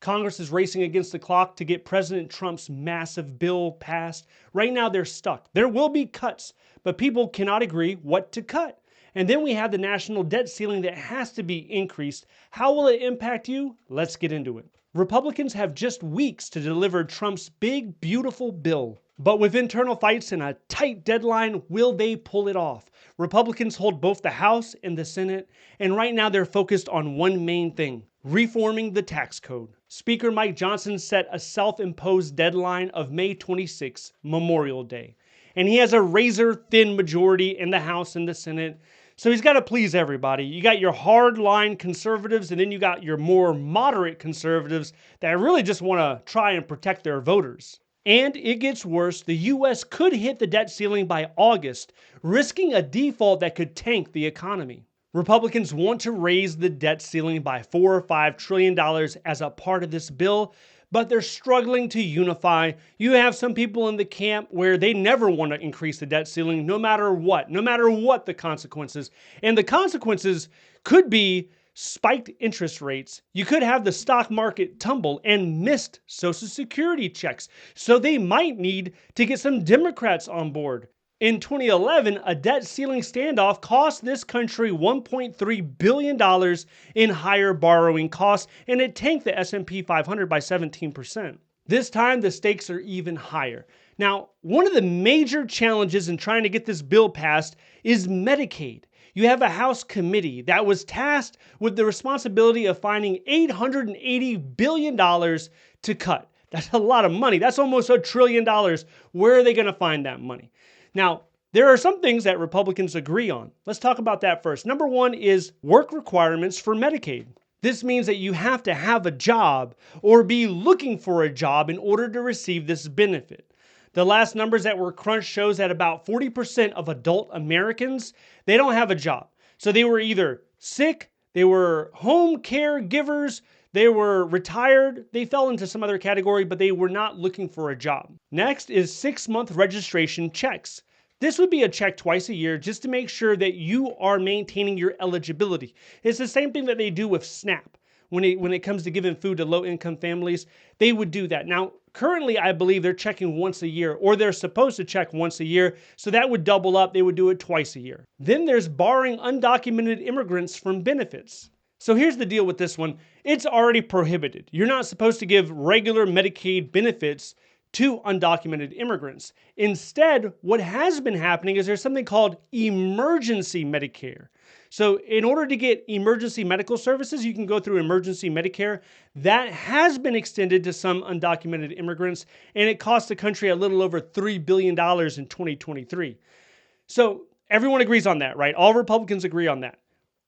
Congress is racing against the clock to get President Trump's massive bill passed. Right now, they're stuck. There will be cuts, but people cannot agree what to cut. And then we have the national debt ceiling that has to be increased. How will it impact you? Let's get into it. Republicans have just weeks to deliver Trump's big, beautiful bill. But with internal fights and a tight deadline, will they pull it off? Republicans hold both the House and the Senate, and right now they're focused on one main thing: reforming the tax code. Speaker Mike Johnson set a self-imposed deadline of May 26, Memorial Day. And he has a razor-thin majority in the House and the Senate, so he's got to please everybody. You got your hard-line conservatives, and then you got your more moderate conservatives that really just want to try and protect their voters. And it gets worse. The U.S. could hit the debt ceiling by August, risking a default that could tank the economy. Republicans want to raise the debt ceiling by $4 or $5 trillion as a part of this bill, but they're struggling to unify. You have some people in the camp where they never want to increase the debt ceiling no matter what the consequences. And the consequences could be spiked interest rates. You could have the stock market tumble and missed Social Security checks. So they might need to get some Democrats on board. In 2011, a debt ceiling standoff cost this country $1.3 billion in higher borrowing costs, and it tanked the S&P 500 by 17%. This time, the stakes are even higher. Now, one of the major challenges in trying to get this bill passed is Medicaid. You have a House committee that was tasked with the responsibility of finding $880 billion to cut. That's a lot of money. That's almost $1 trillion. Where are they going to find that money? Now, there are some things that Republicans agree on. Let's talk about that first. Number one is work requirements for Medicaid. This means that you have to have a job or be looking for a job in order to receive this benefit. The last numbers that were crunched shows that about 40% of adult Americans, they don't have a job. So they were either sick, they were home caregivers, they were retired, they fell into some other category, but they were not looking for a job. Next is 6-month registration checks. This would be a check twice a year just to make sure that you are maintaining your eligibility. It's the same thing that they do with SNAP. When it comes to giving food to low-income families, they would do that. Now, currently, I believe they're checking once a year, or they're supposed to check once a year, so that would double up. They would do it twice a year. Then there's barring undocumented immigrants from benefits. So here's the deal with this one. It's already prohibited. You're not supposed to give regular Medicaid benefits to undocumented immigrants. Instead, what has been happening is there's something called emergency Medicare. So in order to get emergency medical services, you can go through emergency Medicare. That has been extended to some undocumented immigrants, and it cost the country a little over $3 billion in 2023. So everyone agrees on that, right? All Republicans agree on that.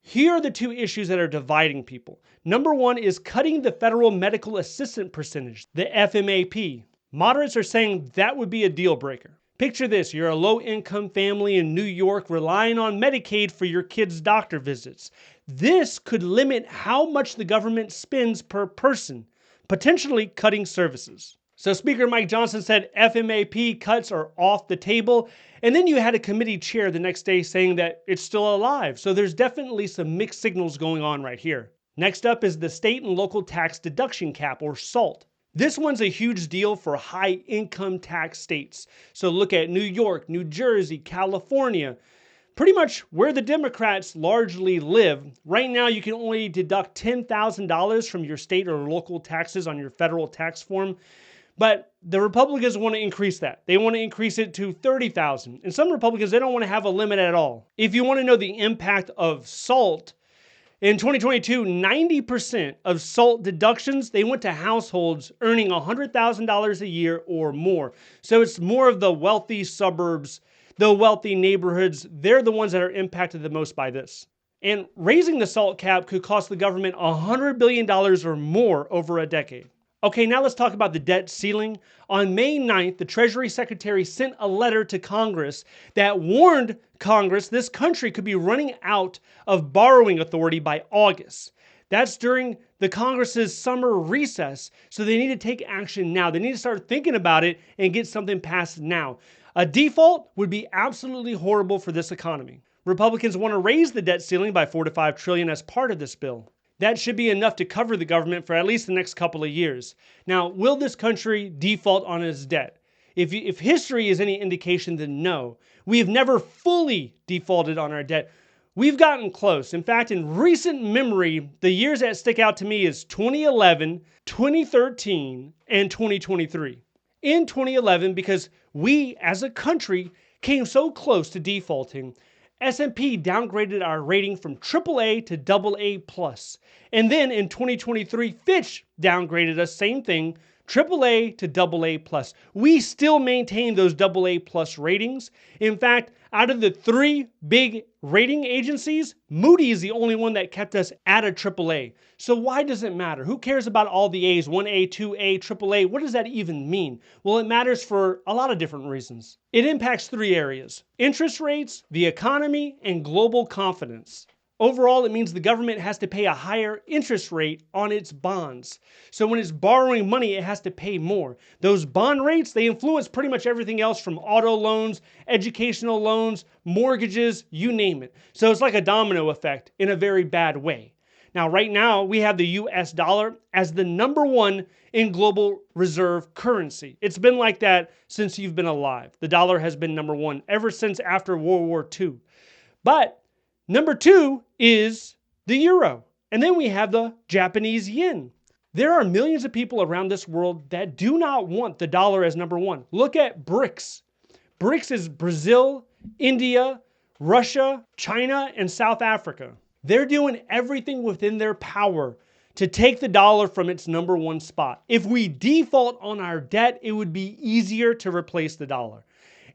Here are the two issues that are dividing people. Number one is cutting the federal medical assistant percentage, the FMAP. Moderates are saying that would be a deal breaker. Picture this, you're a low-income family in New York relying on Medicaid for your kids' doctor visits. This could limit how much the government spends per person, potentially cutting services. So Speaker Mike Johnson said FMAP cuts are off the table, and then you had a committee chair the next day saying that it's still alive. So there's definitely some mixed signals going on right here. Next up is the state and local tax deduction cap, or SALT. This one's a huge deal for high income tax states. So look at New York, New Jersey, California, pretty much where the Democrats largely live. Right now, you can only deduct $10,000 from your state or local taxes on your federal tax form. But the Republicans want to increase that. They want to increase it to $30,000. And some Republicans, they don't want to have a limit at all. If you want to know the impact of SALT, in 2022, 90% of SALT deductions, they went to households earning $100,000 a year or more. So it's more of the wealthy suburbs, the wealthy neighborhoods. They're the ones that are impacted the most by this. And raising the SALT cap could cost the government $100 billion or more over a decade. Okay, now let's talk about the debt ceiling. On May 9th, the Treasury Secretary sent a letter to Congress that warned Congress this country could be running out of borrowing authority by August. That's during the Congress's summer recess, so they need to take action now. They need to start thinking about it and get something passed now. A default would be absolutely horrible for this economy. Republicans want to raise the debt ceiling by $4 to $5 trillion as part of this bill. That should be enough to cover the government for at least the next couple of years. Now, will this country default on its debt? If history is any indication, then no. We have never fully defaulted on our debt. We've gotten close. In fact, in recent memory, the years that stick out to me is 2011, 2013, and 2023. In 2011, because we as a country came so close to defaulting, S&P downgraded our rating from AAA to AA+. And then in 2023, Fitch downgraded us, same thing, AAA to AA+. We still maintain those AA+ ratings. In fact, out of the three big rating agencies, Moody is the only one that kept us at a AAA. So why does it matter? Who cares about all the A's, 1A, 2A, AAA? What does that even mean? Well, it matters for a lot of different reasons. It impacts three areas: interest rates, the economy, and global confidence. Overall, it means the government has to pay a higher interest rate on its bonds. So when it's borrowing money, it has to pay more. Those bond rates, they influence pretty much everything else from auto loans, educational loans, mortgages, you name it. So it's like a domino effect in a very bad way. Now, right now, we have the US dollar as the #1 in global reserve currency. It's been like that since you've been alive. The dollar has been #1 ever since after World War II. But #2 is the euro. And then we have the Japanese yen. There are millions of people around this world that do not want the dollar as #1. Look at BRICS. BRICS is Brazil, India, Russia, China, and South Africa. They're doing everything within their power to take the dollar from its #1 spot. If we default on our debt, it would be easier to replace the dollar.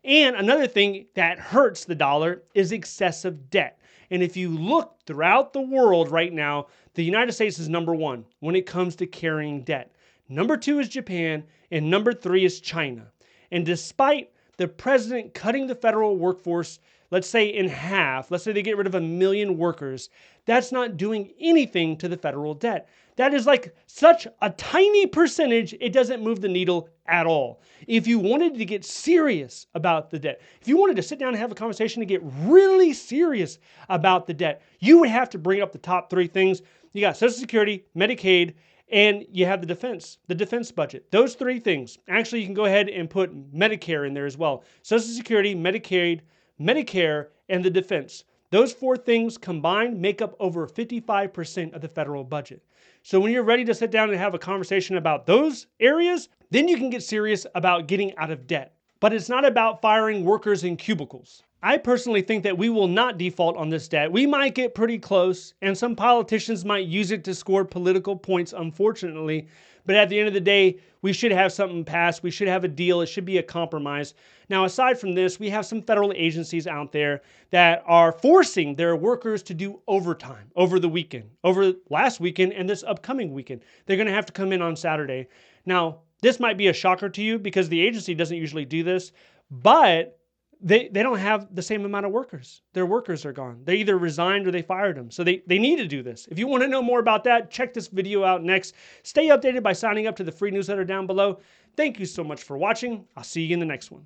And another thing that hurts the dollar is excessive debt. And if you look throughout the world right now, the United States is #1 when it comes to carrying debt. #2 is Japan, and #3 is China. And despite the president cutting the federal workforce, let's say in half, let's say they get rid of 1 million workers, that's not doing anything to the federal debt. That is like such a tiny percentage, it doesn't move the needle at all. If you wanted to get serious about the debt, if you wanted to sit down and have a conversation to get really serious about the debt, you would have to bring up the top 3 things. You got Social Security, Medicaid, and you have the defense budget. Those 3 things. Actually, you can go ahead and put Medicare in there as well. Social Security, Medicaid, Medicare, and the defense. Those 4 things combined make up over 55% of the federal budget. So when you're ready to sit down and have a conversation about those areas, then you can get serious about getting out of debt. But it's not about firing workers in cubicles. I personally think that we will not default on this debt. We might get pretty close, and some politicians might use it to score political points, unfortunately. But at the end of the day, we should have something passed. We should have a deal. It should be a compromise. Now, aside from this, we have some federal agencies out there that are forcing their workers to do overtime over the weekend, over last weekend and this upcoming weekend. They're going to have to come in on Saturday. Now, this might be a shocker to you because the agency doesn't usually do this, but they don't have the same amount of workers. Their workers are gone. They either resigned or they fired them. So they need to do this. If you want to know more about that, check this video out next. Stay updated by signing up to the free newsletter down below. Thank you so much for watching. I'll see you in the next one.